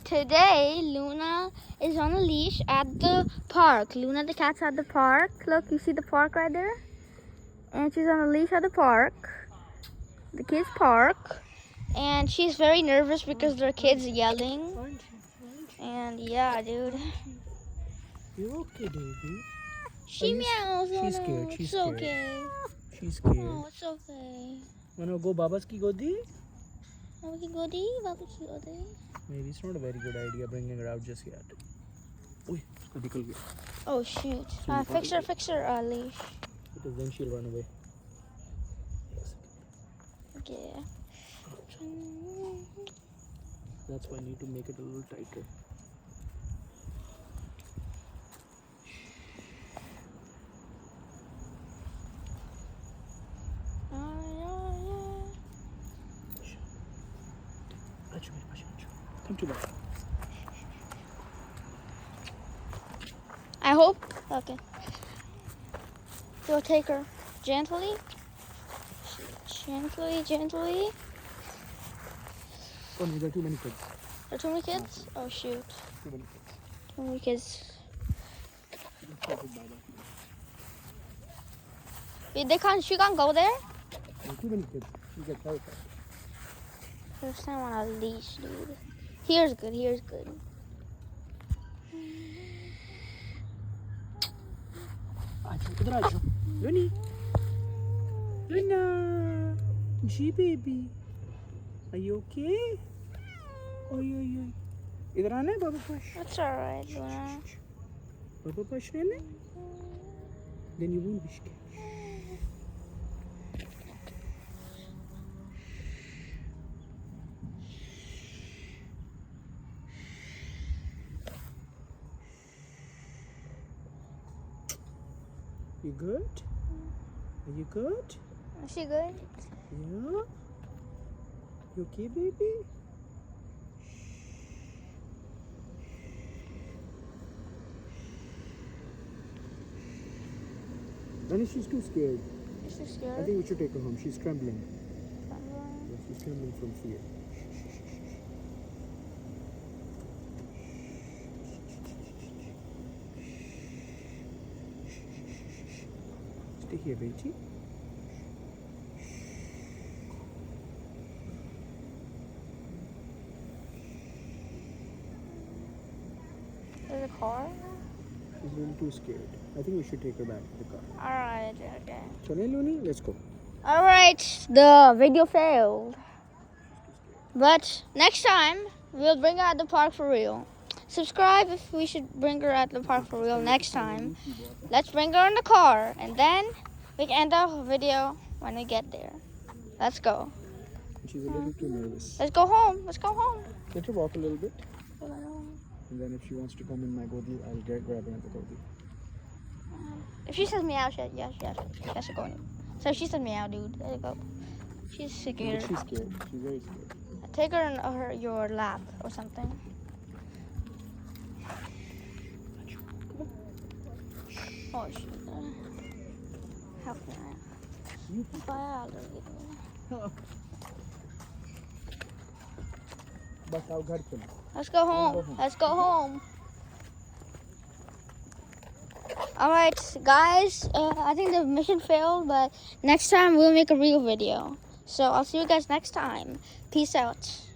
Today, Luna is on a leash at the park. Luna the cat's at the park. Look, you see the park right there? And she's on a leash at the park. The kids' park. And she's very nervous because there are kids yelling. And yeah, dude. You're okay, baby. She meows. She's scared. She's it's scared. okay. She's scared. Oh, it's okay. Wanna go Baba's ki godi? Baba ki godi, Baba ki godi. Maybe it's not a very good idea bringing her out just yet. Oi, usko nikal gaya. Oh shoot. Fix her leash. Because then she'll run away. Yeah. That's why I need to make it a little tighter. Come to Baba. I hope. Okay. You'll take her gently. Gently. Oh no, there are too many kids. There are too many kids? Oh shoot. Too many kids. Too many kids. She can't go there? There are too many kids. She'll get terrified. First time on a leash, dude. Here's good. Luna. Luna. G baby. Are you okay? Oi. Idhar aana hai Baba Pash? That's alright, Luna. Baba Pash nahi? Then you won't be scared. You good? Are you good? Is she good? Yeah? You okay, baby? Danny, she's too scared. Is she scared? I think we should take her home. She's trembling. Yeah, she's trembling from fear. Stay here, baby. There's a car? She's a little too scared. I think we should take her back to the car. Alright, okay. Chale, Looney, let's go. Alright, the video failed. But next time, we'll bring her at the park for real. Subscribe if we should bring her at the park for real next time. Let's bring her in the car, and then we can end the video when we get there. Let's go. She's a little too nervous. Let's go home. Let her walk a little bit. And then if she wants to come in my godi, I'll grab her at the godi. If she says meow, she has to go in. So she said meow, dude. Let her go. She's scared. She's scared. She's very scared. Take her in your lap or something. Oh shit. How can I? Let's go home. Alright, guys. I think the mission failed, but next time we'll make a real video. So I'll see you guys next time. Peace out.